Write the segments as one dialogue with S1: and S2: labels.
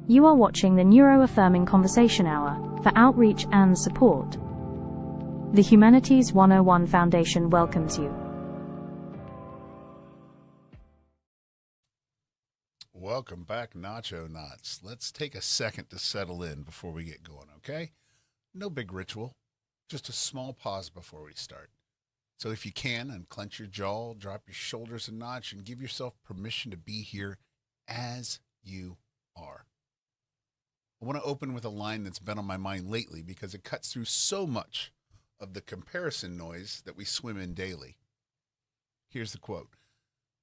S1: You are watching the Neuro-Affirming Conversation Hour for outreach and support. The Humanities 101 Foundation welcomes you.
S2: Welcome back, Nacho Knots. Let's take a second to settle in before we get going, okay? No big ritual, just a small pause before we start. So if you can, unclench your jaw, drop your shoulders a notch, and give yourself permission to be here as you are. I want to open with a line that's been on my mind lately because it cuts through so much of the comparison noise that we swim in daily. Here's the quote.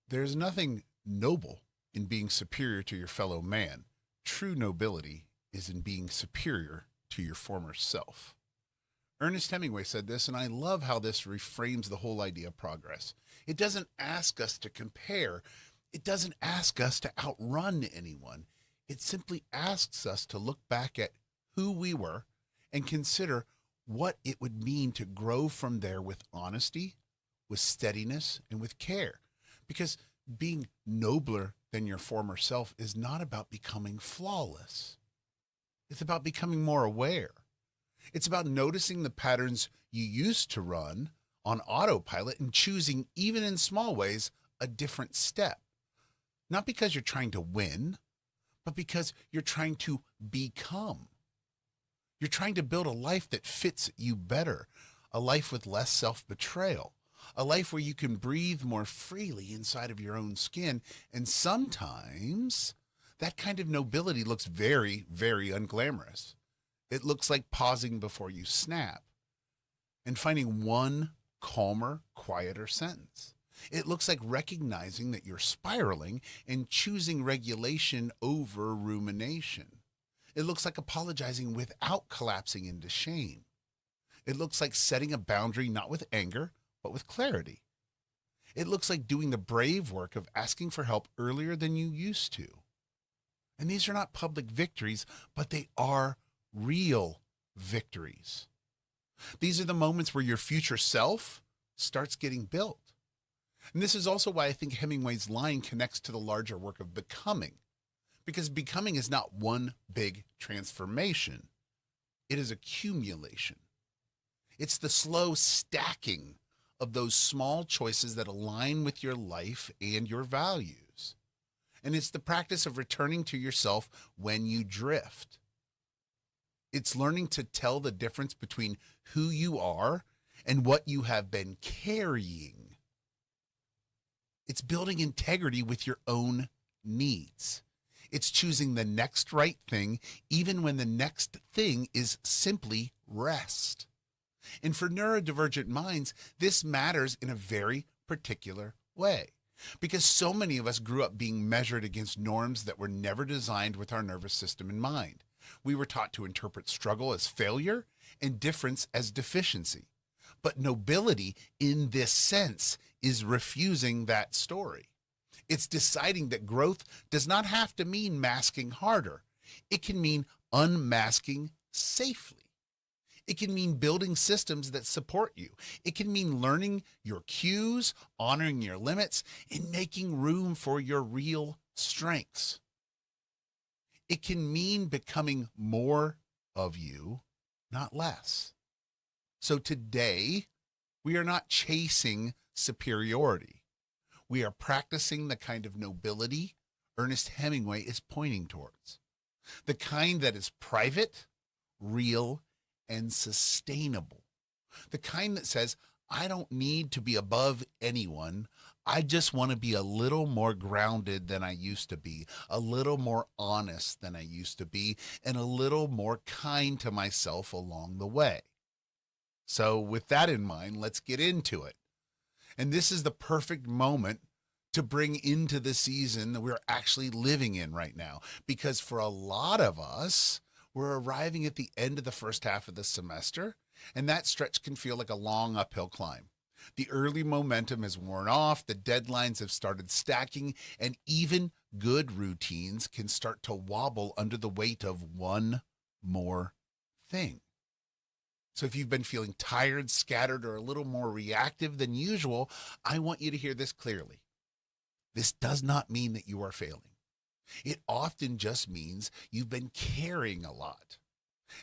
S2: There's nothing noble in being superior to your fellow man. True nobility is in being superior to your former self. Ernest Hemingway said this, and I love how this reframes the whole idea of progress. It doesn't ask us to compare. It doesn't ask us to outrun anyone. It simply asks us to look back at who we were and consider what it would mean to grow from there with honesty, with steadiness, and with care. Because being nobler than your former self is not about becoming flawless. It's about becoming more aware. It's about noticing the patterns you used to run on autopilot and choosing, even in small ways, a different step. Not because you're trying to win, but because you're trying to become. You're trying to build a life that fits you better, a life with less self-betrayal, a life where you can breathe more freely inside of your own skin. And sometimes that kind of nobility looks very, very unglamorous. It looks like pausing before you snap and finding one calmer, quieter sentence. It looks like recognizing that you're spiraling and choosing regulation over rumination. It looks like apologizing without collapsing into shame. It looks like setting a boundary not with anger, but with clarity. It looks like doing the brave work of asking for help earlier than you used to. And these are not public victories, but they are real victories. These are the moments where your future self starts getting built. And this is also why I think Hemingway's line connects to the larger work of becoming. Because becoming is not one big transformation. It is accumulation. It's the slow stacking of those small choices that align with your life and your values. And it's the practice of returning to yourself when you drift. It's learning to tell the difference between who you are and what you have been carrying. It's building integrity with your own needs. It's choosing the next right thing, even when the next thing is simply rest. And for neurodivergent minds, this matters in a very particular way. Because so many of us grew up being measured against norms that were never designed with our nervous system in mind. We were taught to interpret struggle as failure and difference as deficiency. But nobility in this sense is refusing that story. It's deciding that growth does not have to mean masking harder. It can mean unmasking safely. It can mean building systems that support you. It can mean learning your cues, honoring your limits, and making room for your real strengths. It can mean becoming more of you, not less. So today, we are not chasing superiority. We are practicing the kind of nobility Ernest Hemingway is pointing towards. The kind that is private, real, and sustainable. The kind that says, I don't need to be above anyone. I just want to be a little more grounded than I used to be, a little more honest than I used to be, and a little more kind to myself along the way. So with that in mind, let's get into it. And this is the perfect moment to bring into the season that we're actually living in right now. Because for a lot of us, we're arriving at the end of the first half of the semester, and that stretch can feel like a long uphill climb. The early momentum has worn off, the deadlines have started stacking, and even good routines can start to wobble under the weight of one more thing. So if you've been feeling tired, scattered, or a little more reactive than usual, I want you to hear this clearly. This does not mean that you are failing. It often just means you've been carrying a lot.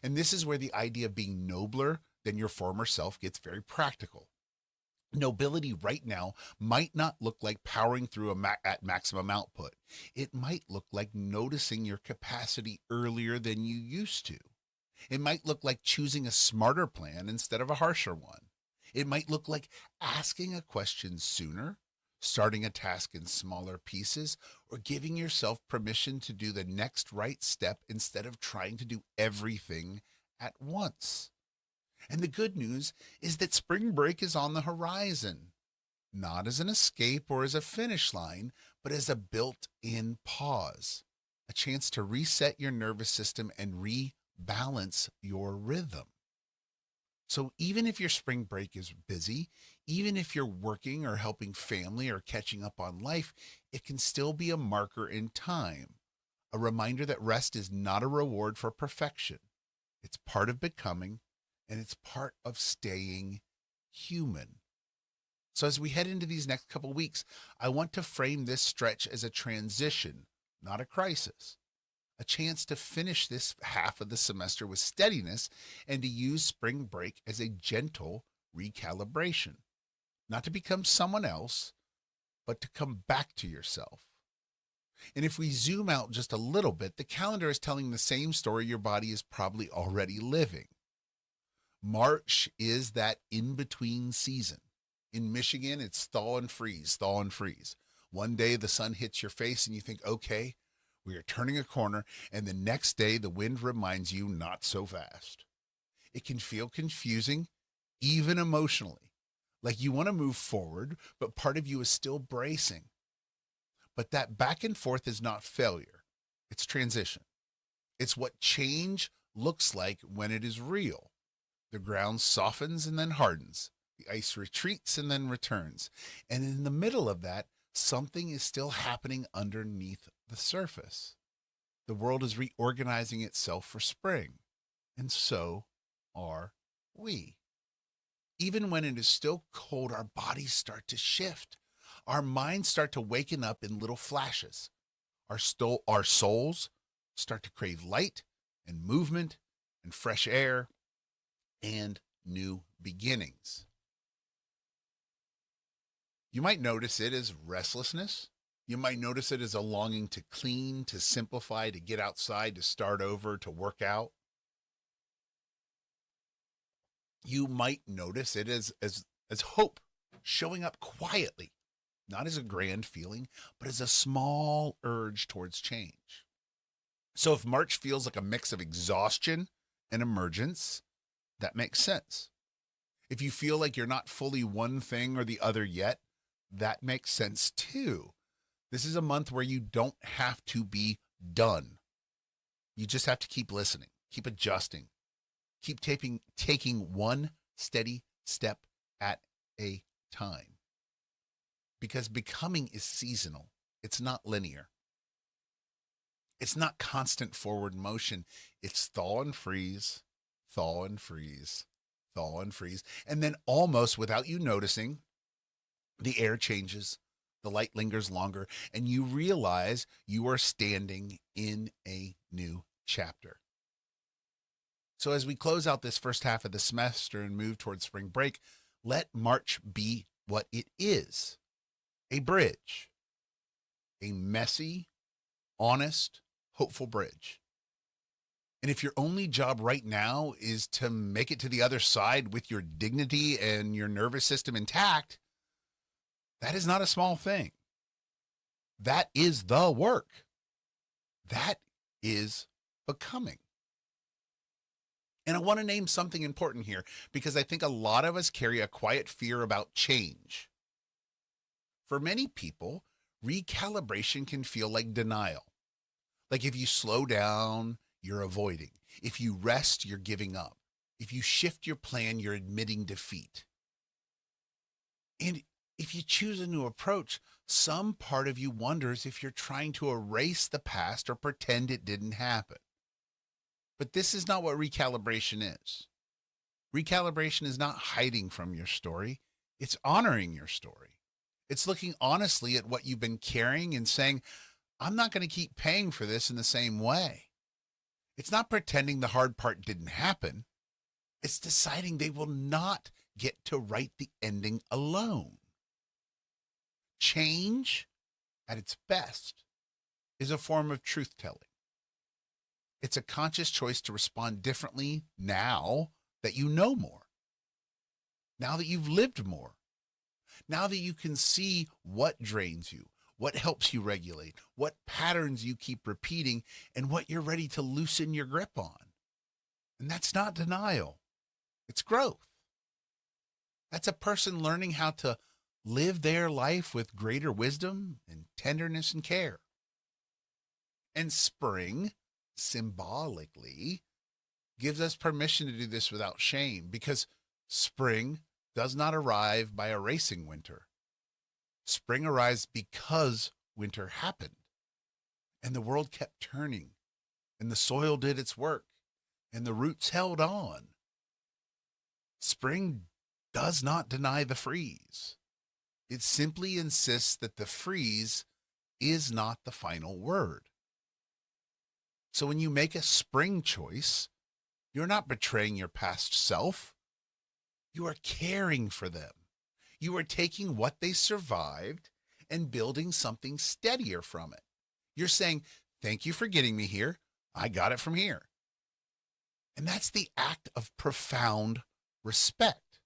S2: And this is where the idea of being nobler than your former self gets very practical. Nobility right now might not look like powering through at maximum output. It might look like noticing your capacity earlier than you used to. It might look like choosing a smarter plan instead of a harsher one. It might look like asking a question sooner, starting a task in smaller pieces, or giving yourself permission to do the next right step instead of trying to do everything at once. And the good news is that spring break is on the horizon, not as an escape or as a finish line, but as a built-in pause, a chance to reset your nervous system and rebalance your rhythm. So even if your spring break is busy, even if you're working or helping family or catching up on life, it can still be a marker in time, a reminder that rest is not a reward for perfection. It's part of becoming, and it's part of staying human. So as we head into these next couple weeks, I want to frame this stretch as a transition, not a crisis. A chance to finish this half of the semester with steadiness and to use spring break as a gentle recalibration. Not to become someone else, but to come back to yourself. And if we zoom out just a little bit, the calendar is telling the same story your body is probably already living. March is that in-between season. In Michigan, it's thaw and freeze, thaw and freeze. One day the sun hits your face and you think, okay, we are turning a corner, and the next day the wind reminds you not so fast. It can feel confusing, even emotionally, like you want to move forward, but part of you is still bracing. But that back and forth is not failure. It's transition. It's what change looks like when it is real. The ground softens and then hardens. The ice retreats and then returns. And in the middle of that, something is still happening underneath the surface. The world is reorganizing itself for spring, and so are we. Even when it is still cold, our bodies start to shift. Our minds start to waken up in little flashes. Our souls start to crave light and movement and fresh air and new beginnings. You might notice it as restlessness. You might notice it as a longing to clean, to simplify, to get outside, to start over, to work out. You might notice it as hope showing up quietly, not as a grand feeling, but as a small urge towards change. So if March feels like a mix of exhaustion and emergence, that makes sense. If you feel like you're not fully one thing or the other yet, that makes sense too. This is a month where you don't have to be done. You just have to keep listening, keep adjusting, keep taking one steady step at a time. Because becoming is seasonal. It's not linear. It's not constant forward motion. It's thaw and freeze, thaw and freeze, thaw and freeze. And then almost without you noticing, the air changes, the light lingers longer, and you realize you are standing in a new chapter. So as we close out this first half of the semester and move towards spring break, let March be what it is: a bridge, a messy, honest, hopeful bridge. And if your only job right now is to make it to the other side with your dignity and your nervous system intact, that is not a small thing. That is the work. That is becoming. And I want to name something important here because I think a lot of us carry a quiet fear about change. For many people, recalibration can feel like denial. Like if you slow down, you're avoiding. If you rest, you're giving up. If you shift your plan, you're admitting defeat. And if you choose a new approach, some part of you wonders if you're trying to erase the past or pretend it didn't happen. But this is not what recalibration is. Recalibration is not hiding from your story. It's honoring your story. It's looking honestly at what you've been carrying and saying, I'm not going to keep paying for this in the same way. It's not pretending the hard part didn't happen. It's deciding they will not get to write the ending alone. Change, at its best, is a form of truth-telling. It's a conscious choice to respond differently now that you know more, now that you've lived more, now that you can see what drains you, what helps you regulate, what patterns you keep repeating, and what you're ready to loosen your grip on. And that's not denial. It's growth. That's a person learning how to live their life with greater wisdom and tenderness and care. And spring, symbolically, gives us permission to do this without shame, because spring does not arrive by erasing winter. Spring arrives because winter happened, and the world kept turning, and the soil did its work, and the roots held on. Spring does not deny the freeze. It simply insists that the freeze is not the final word. So when you make a spring choice, you're not betraying your past self. You are caring for them. You are taking what they survived and building something steadier from it. You're saying, thank you for getting me here. I got it from here. And that's the act of profound respect.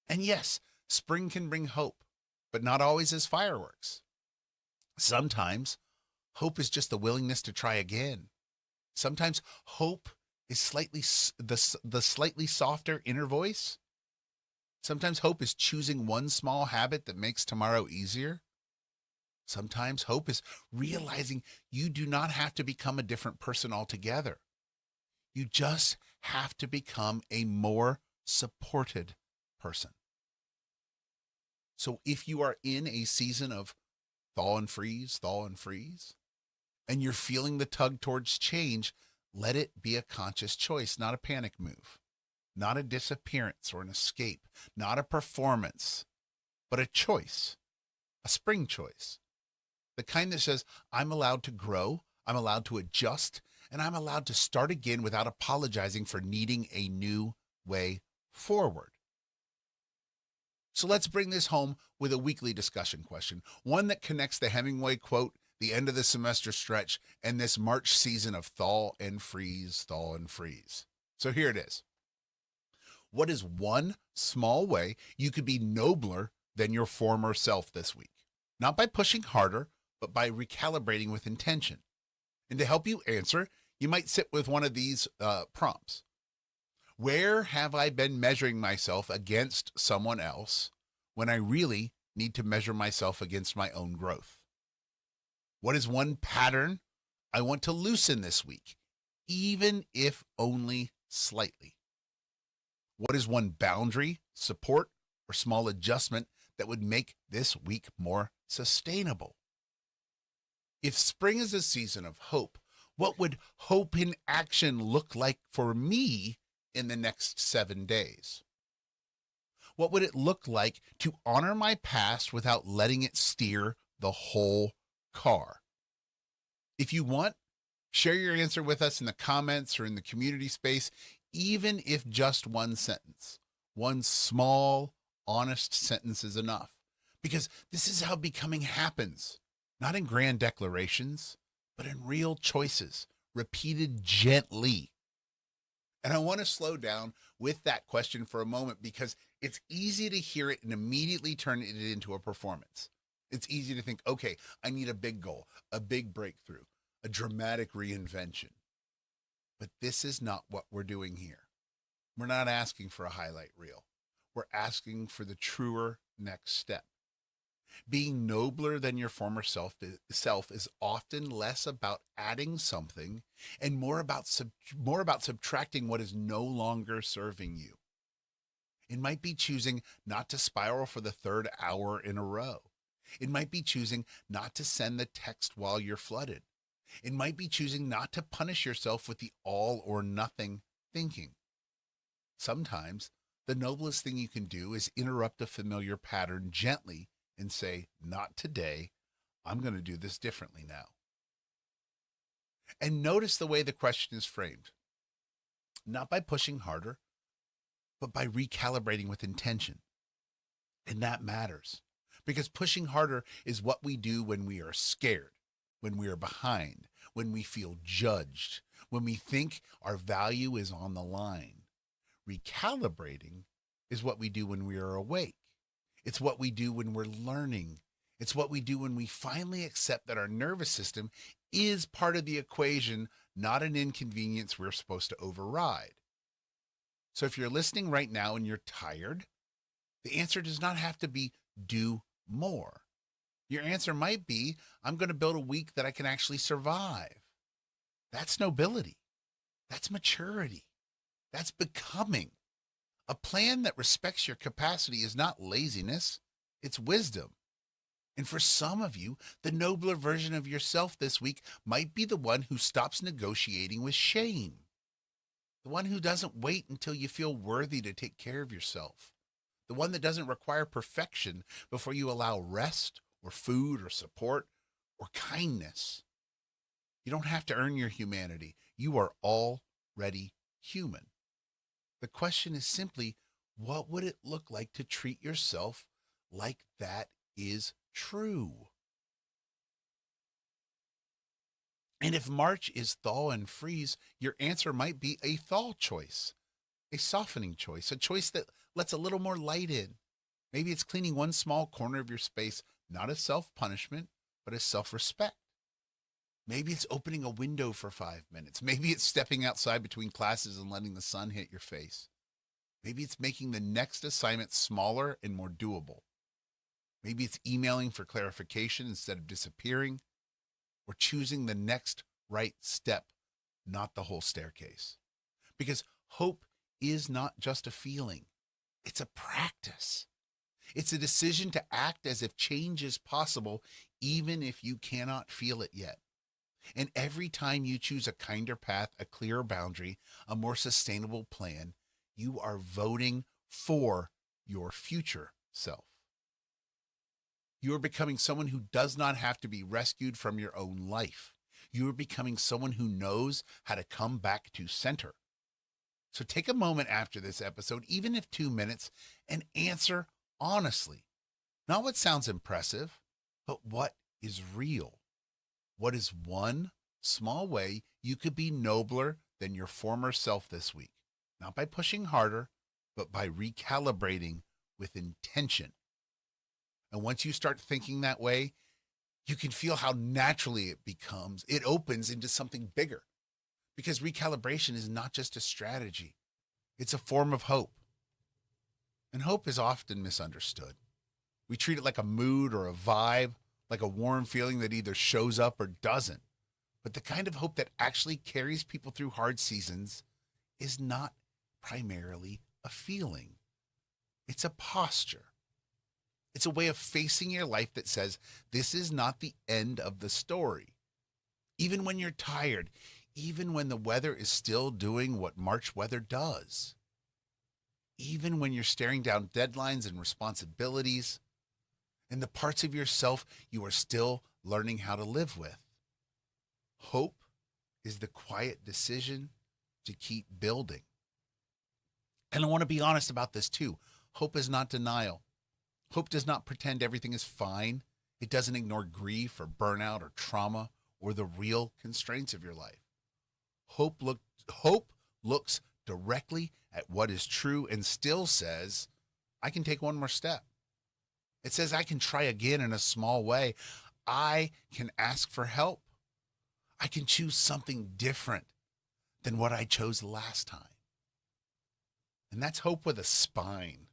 S2: And yes, spring can bring hope, but not always as fireworks. Sometimes hope is just the willingness to try again. Sometimes hope is the slightly softer inner voice. Sometimes hope is choosing one small habit that makes tomorrow easier. Sometimes hope is realizing you do not have to become a different person altogether. You just have to become a more supported person. So if you are in a season of thaw and freeze, and you're feeling the tug towards change, let it be a conscious choice, not a panic move, not a disappearance or an escape, not a performance, but a choice, a spring choice. The kind that says, I'm allowed to grow, I'm allowed to adjust, and I'm allowed to start again without apologizing for needing a new way forward. So let's bring this home with a weekly discussion question, one that connects the Hemingway quote, the end of the semester stretch, and this March season of thaw and freeze, thaw and freeze. So here it is. What is one small way you could be nobler than your former self this week? Not by pushing harder, but by recalibrating with intention. And to help you answer, you might sit with one of these prompts. Where have I been measuring myself against someone else when I really need to measure myself against my own growth? What is one pattern I want to loosen this week, even if only slightly? What is one boundary, support, or small adjustment that would make this week more sustainable? If spring is a season of hope, what would hope in action look like for me in the next 7 days? What would it look like to honor my past without letting it steer the whole car? If you want, share your answer with us in the comments or in the community space, even if just one sentence. One small, honest sentence is enough, because this is how becoming happens, not in grand declarations, but in real choices, repeated gently. And I want to slow down with that question for a moment, because it's easy to hear it and immediately turn it into a performance. It's easy to think, okay, I need a big goal, a big breakthrough, a dramatic reinvention. But this is not what we're doing here. We're not asking for a highlight reel. We're asking for the truer next step. Being nobler than your former self is often less about adding something and more about subtracting what is no longer serving you. It might be choosing not to spiral for the 3rd hour in a row. It might be choosing not to send the text while you're flooded. It might be choosing not to punish yourself with the all or nothing thinking. Sometimes the noblest thing you can do is interrupt a familiar pattern gently and say, not today. I'm going to do this differently now. And notice the way the question is framed. Not by pushing harder, but by recalibrating with intention. And that matters, because pushing harder is what we do when we are scared, when we are behind, when we feel judged, when we think our value is on the line. Recalibrating is what we do when we are awake. It's what we do when we're learning. It's what we do when we finally accept that our nervous system is part of the equation, not an inconvenience we're supposed to override. So if you're listening right now and you're tired, the answer does not have to be do more. Your answer might be, I'm going to build a week that I can actually survive. That's nobility. That's maturity. That's becoming. A plan that respects your capacity is not laziness, it's wisdom. And for some of you, the nobler version of yourself this week might be the one who stops negotiating with shame. The one who doesn't wait until you feel worthy to take care of yourself. The one that doesn't require perfection before you allow rest or food or support or kindness. You don't have to earn your humanity. You are already human. The question is simply, what would it look like to treat yourself like that is true? And if March is thaw and freeze, your answer might be a thaw choice, a softening choice, a choice that lets a little more light in. Maybe it's cleaning one small corner of your space, not as self-punishment, but as self-respect. Maybe it's opening a window for 5 minutes. Maybe it's stepping outside between classes and letting the sun hit your face. Maybe it's making the next assignment smaller and more doable. Maybe it's emailing for clarification instead of disappearing, or choosing the next right step, not the whole staircase. Because hope is not just a feeling, it's a practice. It's a decision to act as if change is possible, even if you cannot feel it yet. And every time you choose a kinder path, a clearer boundary, a more sustainable plan, you are voting for your future self. You are becoming someone who does not have to be rescued from your own life. You are becoming someone who knows how to come back to center. So take a moment after this episode, even if 2 minutes, and answer honestly. Not what sounds impressive, but what is real. What is one small way you could be nobler than your former self this week? Not by pushing harder, but by recalibrating with intention. And once you start thinking that way, you can feel how naturally it opens into something bigger. Because recalibration is not just a strategy, it's a form of hope. And hope is often misunderstood. We treat it like a mood or a vibe, like a warm feeling that either shows up or doesn't. But the kind of hope that actually carries people through hard seasons is not primarily a feeling. It's a posture. It's a way of facing your life that says, this is not the end of the story. Even when you're tired, even when the weather is still doing what March weather does. Even when you're staring down deadlines and responsibilities, and the parts of yourself you are still learning how to live with. Hope is the quiet decision to keep building. And I want to be honest about this too. Hope is not denial. Hope does not pretend everything is fine. It doesn't ignore grief or burnout or trauma or the real constraints of your life. Hope looks directly at what is true and still says, I can take one more step. It says I can try again in a small way. I can ask for help. I can choose something different than what I chose last time. And that's hope with a spine,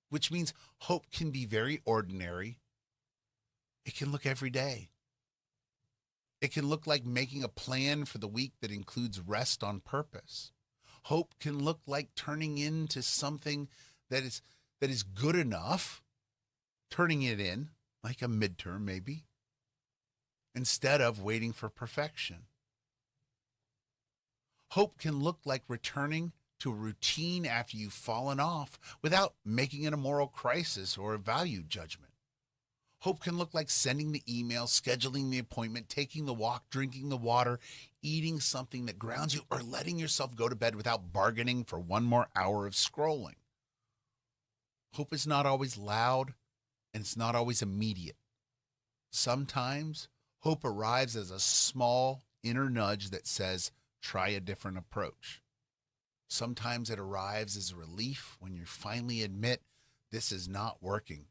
S2: which means hope can be very ordinary. It can look every day. It can look like making a plan for the week that includes rest on purpose. Hope can look like turning into something that is good enough, turning it in, like a midterm maybe, instead of waiting for perfection. Hope can look like returning to a routine after you've fallen off without making it a moral crisis or a value judgment. Hope can look like sending the email, scheduling the appointment, taking the walk, drinking the water, eating something that grounds you, or letting yourself go to bed without bargaining for one more hour of scrolling. Hope is not always loud, and it's not always immediate. Sometimes hope arrives as a small inner nudge that says, try a different approach. Sometimes it arrives as a relief when you finally admit this is not working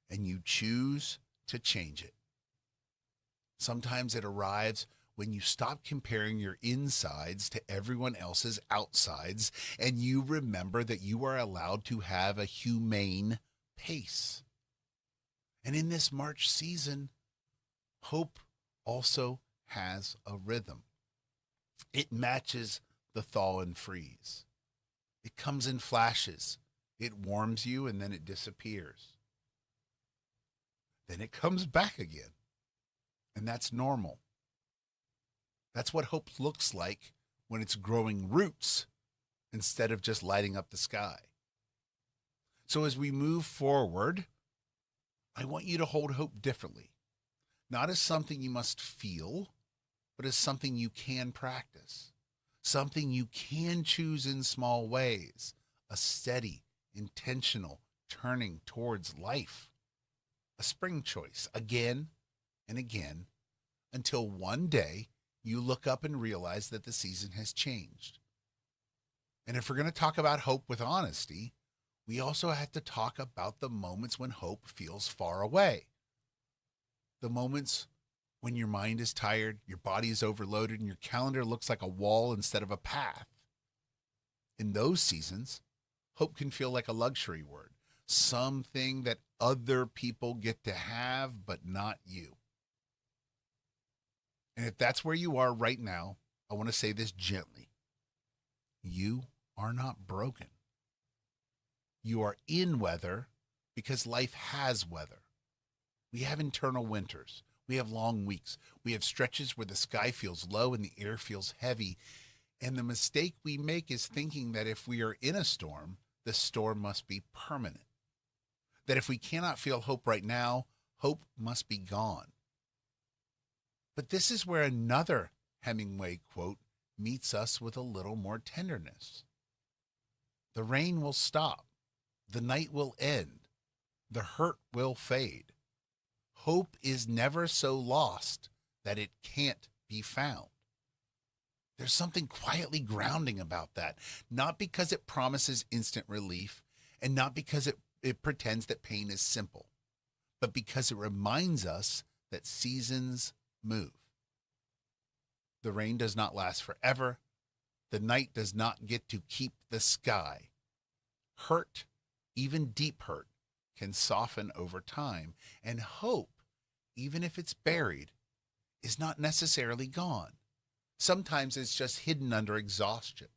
S2: and you choose to change it. Sometimes it arrives when you stop comparing your insides to everyone else's outsides and you remember that you are allowed to have a humane pace. And in this March season, hope also has a rhythm. It matches the thaw and freeze. It comes in flashes. It warms you and then it disappears. Then it comes back again. And that's normal. That's what hope looks like when it's growing roots instead of just lighting up the sky. So as we move forward, I want you to hold hope differently. Not as something you must feel, but as something you can practice. Something you can choose in small ways. A steady, intentional turning towards life. A spring choice again and again until one day you look up and realize that the season has changed. And if we're going to talk about hope with honesty, we also have to talk about the moments when hope feels far away. The moments when your mind is tired, your body is overloaded, and your calendar looks like a wall instead of a path. In those seasons, hope can feel like a luxury word, something that other people get to have, but not you. And if that's where you are right now, I want to say this gently. You are not broken. You are in weather because life has weather. We have internal winters. We have long weeks. We have stretches where the sky feels low and the air feels heavy. And the mistake we make is thinking that if we are in a storm, the storm must be permanent. That if we cannot feel hope right now, hope must be gone. But this is where another Hemingway quote meets us with a little more tenderness. The rain will stop. The night will end. The hurt will fade. Hope is never so lost that it can't be found. There's something quietly grounding about that, not because it promises instant relief and not because it pretends that pain is simple, but because it reminds us that seasons move. The rain does not last forever. The night does not get to keep the sky. Hurt, even deep hurt, can soften over time, and hope, even if it's buried, is not necessarily gone. Sometimes it's just hidden under exhaustion.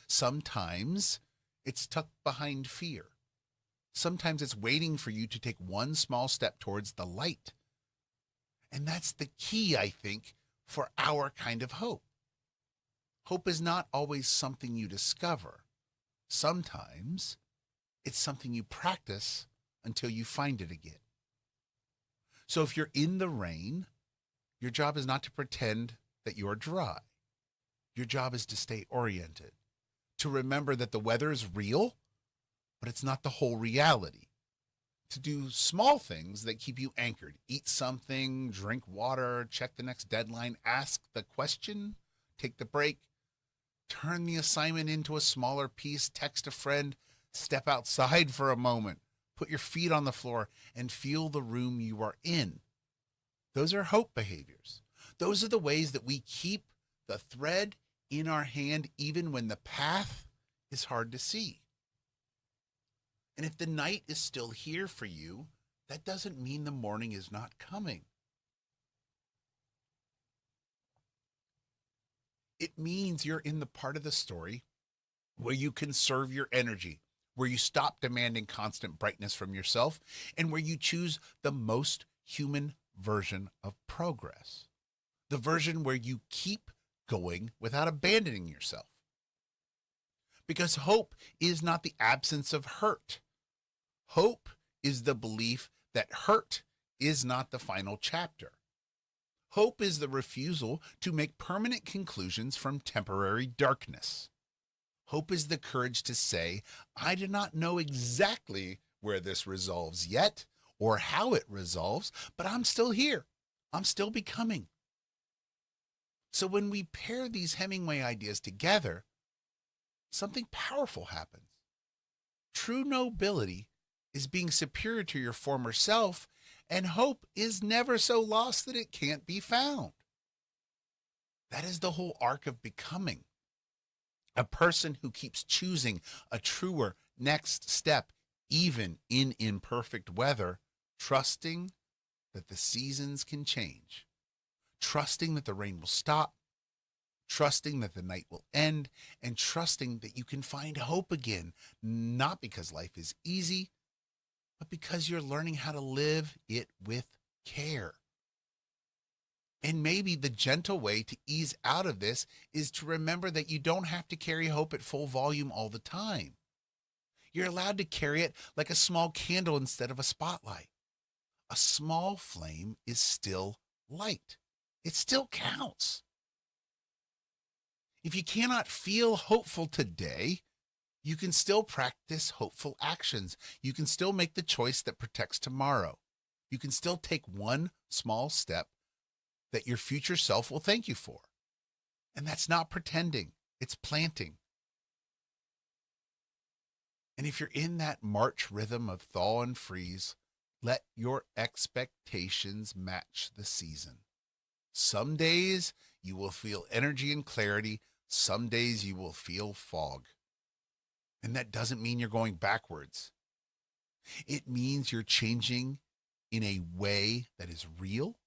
S2: Sometimes it's tucked behind fear. Sometimes it's waiting for you to take one small step towards the light. And that's the key, I think, for our kind of hope. Hope is not always something you discover. Sometimes it's something you practice until you find it again. So if you're in the rain, your job is not to pretend that you're dry. Your job is to stay oriented, to remember that the weather is real, but it's not the whole reality. To do small things that keep you anchored. Eat something, drink water, check the next deadline, ask the question, take the break, turn the assignment into a smaller piece, text a friend, step outside for a moment, put your feet on the floor, and feel the room you are in. Those are hope behaviors. Those are the ways that we keep the thread in our hand even when the path is hard to see. And if the night is still here for you, that doesn't mean the morning is not coming. It means you're in the part of the story where you conserve your energy, where you stop demanding constant brightness from yourself, and where you choose the most human version of progress. The version where you keep going without abandoning yourself. Because hope is not the absence of hurt. Hope is the belief that hurt is not the final chapter. Hope is the refusal to make permanent conclusions from temporary darkness. Hope is the courage to say, I do not know exactly where this resolves yet or how it resolves, but I'm still here. I'm still becoming. So when we pair these Hemingway ideas together, something powerful happens. True nobility is being superior to your former self, and hope is never so lost that it can't be found. That is the whole arc of becoming. A person who keeps choosing a truer next step, even in imperfect weather, trusting that the seasons can change, trusting that the rain will stop, trusting that the night will end, and trusting that you can find hope again, not because life is easy, but because you're learning how to live it with care. And maybe the gentle way to ease out of this is to remember that you don't have to carry hope at full volume all the time. You're allowed to carry it like a small candle instead of a spotlight. A small flame is still light. It still counts. If you cannot feel hopeful today, you can still practice hopeful actions. You can still make the choice that protects tomorrow. You can still take one small step that your future self will thank you for. And that's not pretending, it's planting. And if you're in that March rhythm of thaw and freeze, let your expectations match the season. Some days you will feel energy and clarity. Some days you will feel fog. And that doesn't mean you're going backwards. It means you're changing in a way that is real,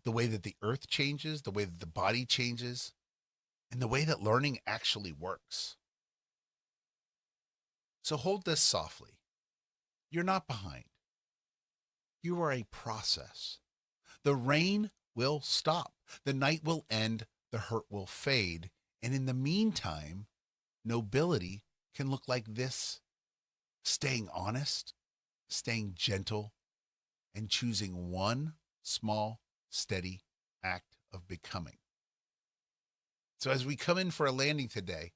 S2: the way that the earth changes, the way that the body changes, and the way that learning actually works. So hold this softly. You're not behind. You are a process. The rain will stop. The night will end. The hurt will fade. And in the meantime, nobility can look like this: staying honest, staying gentle, and choosing one small, steady act of becoming. So as we come in for a landing today,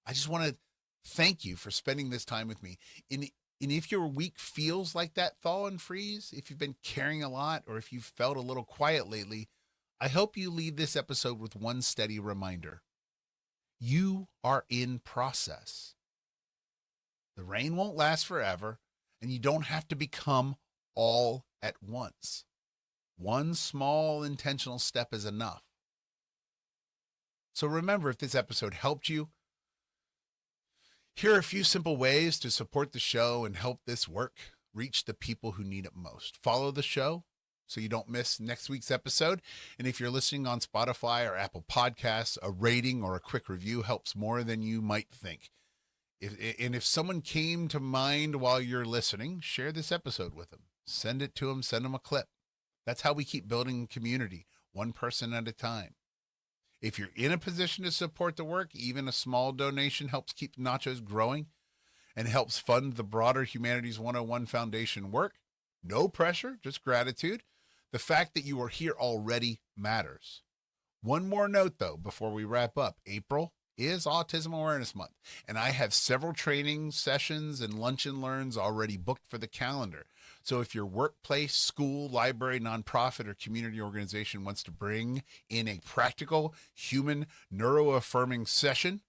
S2: I just want to thank you for spending this time with me. And if your week feels like that thaw and freeze, if you've been carrying a lot, or if you've felt a little quiet lately, I hope you leave this episode with one steady reminder. You are in process. The rain won't last forever, and you don't have to become all at once. One small intentional step is enough. So remember, if this episode helped you, here are a few simple ways to support the show and help this work reach the people who need it most. Follow the show so you don't miss next week's episode. And if you're listening on Spotify or Apple Podcasts, a rating or a quick review helps more than you might think. If someone came to mind while you're listening, share this episode with them. Send it to them, send them a clip. That's how we keep building community, one person at a time. If you're in a position to support the work, even a small donation helps keep Nachos growing and helps fund the broader Humanities 101 Foundation work. No pressure, just gratitude. The fact that you are here already matters. One more note, though, before we wrap up. April is Autism Awareness Month, and I have several training sessions and lunch and learns already booked for the calendar. So if your workplace, school, library, nonprofit, or community organization wants to bring in a practical, human, neuro-affirming session,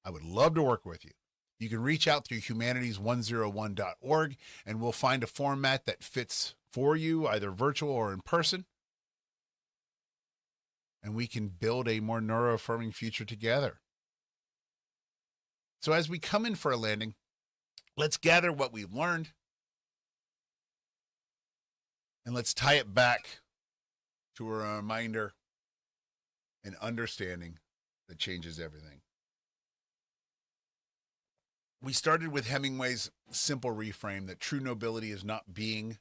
S2: I would love to work with you. You can reach out through humanities101.org, and we'll find a format that fits for you, either virtual or in person. And we can build a more neuro-affirming future together. So as we come in for a landing, let's gather what we've learned, and let's tie it back to a reminder and understanding that changes everything. We started with Hemingway's simple reframe that true nobility is not being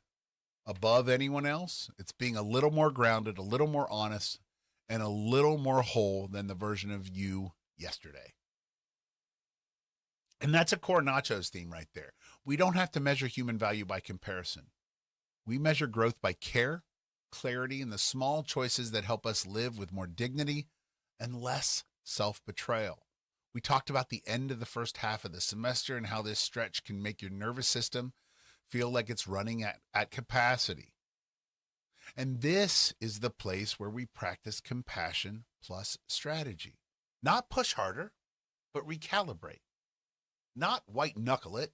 S2: above anyone else. It's being a little more grounded, a little more honest, and a little more whole than the version of you yesterday. And that's a core Nachos theme right there. We don't have to measure human value by comparison. We measure growth by care, clarity, and the small choices that help us live with more dignity and less self-betrayal. We talked about the end of the first half of the semester and how this stretch can make your nervous system feel like it's running at capacity. And this is the place where we practice compassion plus strategy. Not push harder, but recalibrate. Not white knuckle it,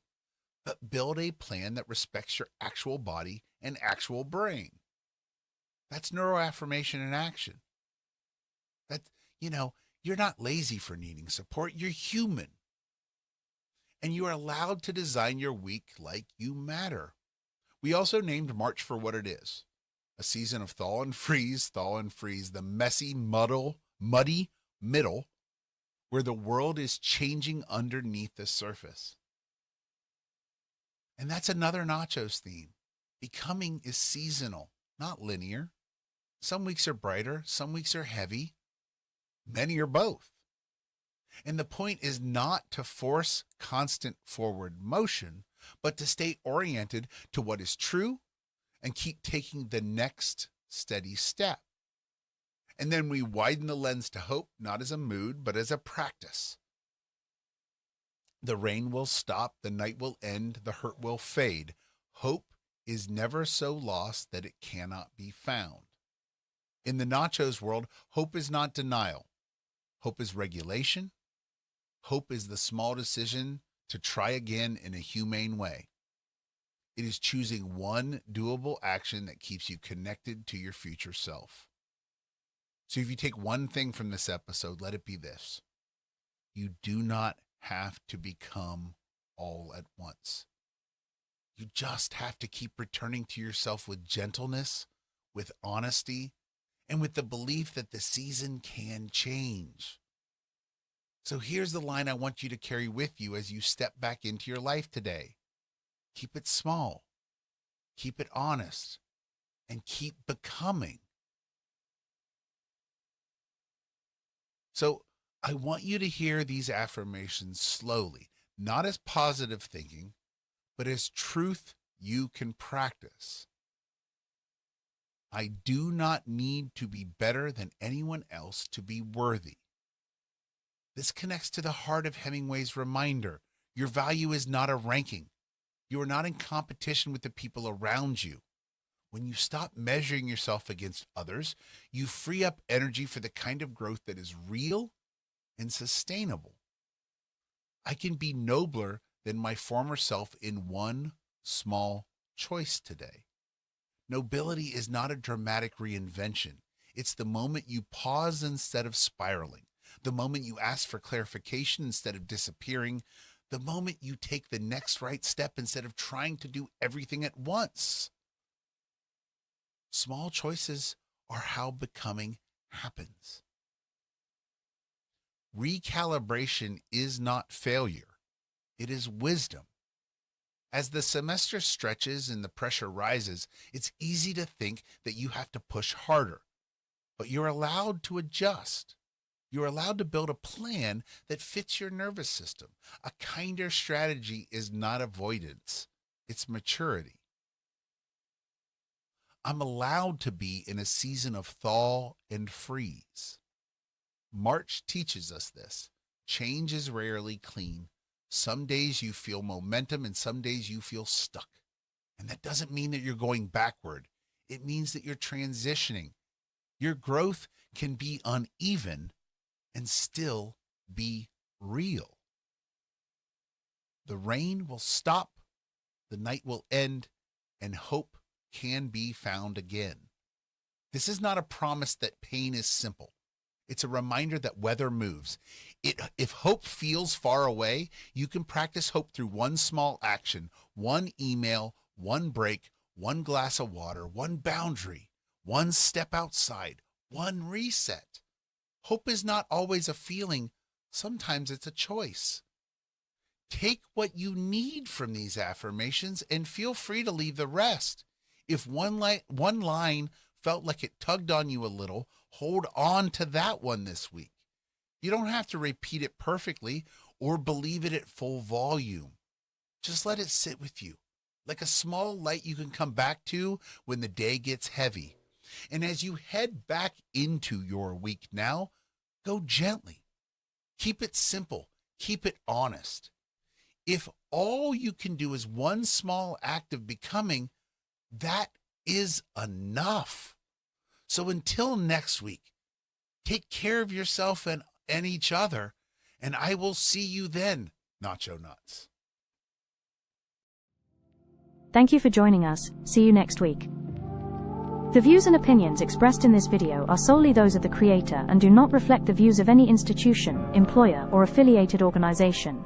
S2: but build a plan that respects your actual body and actual brain. That's neuroaffirmation in action. You're not lazy for needing support. You're human. And you are allowed to design your week like you matter. We also named March for what it is. A season of thaw and freeze, the messy, muddy middle where the world is changing underneath the surface. And that's another Nachos theme. Becoming is seasonal, not linear. Some weeks are brighter, some weeks are heavy. Many are both. And the point is not to force constant forward motion, but to stay oriented to what is true and keep taking the next steady step. And then we widen the lens to hope, not as a mood, but as a practice. The rain will stop, the night will end, the hurt will fade. Hope is never so lost that it cannot be found. In the Nachos world, hope is not denial. Hope is regulation. Hope is the small decision to try again in a humane way. It is choosing one doable action that keeps you connected to your future self. So if you take one thing from this episode, let it be this. You do not have to become all at once. You just have to keep returning to yourself with gentleness, with honesty, and with the belief that the season can change. So here's the line I want you to carry with you as you step back into your life today. Keep it small, keep it honest, and keep becoming. So I want you to hear these affirmations slowly, not as positive thinking, but as truth you can practice. I do not need to be better than anyone else to be worthy. This connects to the heart of Hemingway's reminder. Your value is not a ranking. You are not in competition with the people around you. When you stop measuring yourself against others, you free up energy for the kind of growth that is real and sustainable. I can be nobler than my former self in one small choice today. Nobility is not a dramatic reinvention. It's the moment you pause instead of spiraling, the moment you ask for clarification instead of disappearing, the moment you take the next right step instead of trying to do everything at once. Small choices are how becoming happens. Recalibration is not failure. It is wisdom. As the semester stretches and the pressure rises, it's easy to think that you have to push harder, but you're allowed to adjust. You're allowed to build a plan that fits your nervous system. A kinder strategy is not avoidance, it's maturity. I'm allowed to be in a season of thaw and freeze. March teaches us this. Change is rarely clean. Some days you feel momentum and some days you feel stuck. And that doesn't mean that you're going backward. It means that you're transitioning. Your growth can be uneven and still be real. The rain will stop, the night will end, and hope can be found again. This is not a promise that pain is simple. It's a reminder that weather moves. If hope feels far away, you can practice hope through one small action, one email, one break, one glass of water, one boundary, one step outside, one reset. Hope is not always a feeling. Sometimes it's a choice. Take what you need from these affirmations and feel free to leave the rest. If one line felt like it tugged on you a little, hold on to that one this week. You don't have to repeat it perfectly or believe it at full volume. Just let it sit with you. like a small light you can come back to when the day gets heavy. And as you head back into your week now, go gently. Keep it simple. Keep it honest. If all you can do is one small act of becoming, that is enough. So until next week, take care of yourself and each other, and I will see you then, Nacho Nuts.
S1: Thank you for joining us. See you next week. The views and opinions expressed in this video are solely those of the creator and do not reflect the views of any institution, employer, or affiliated organization.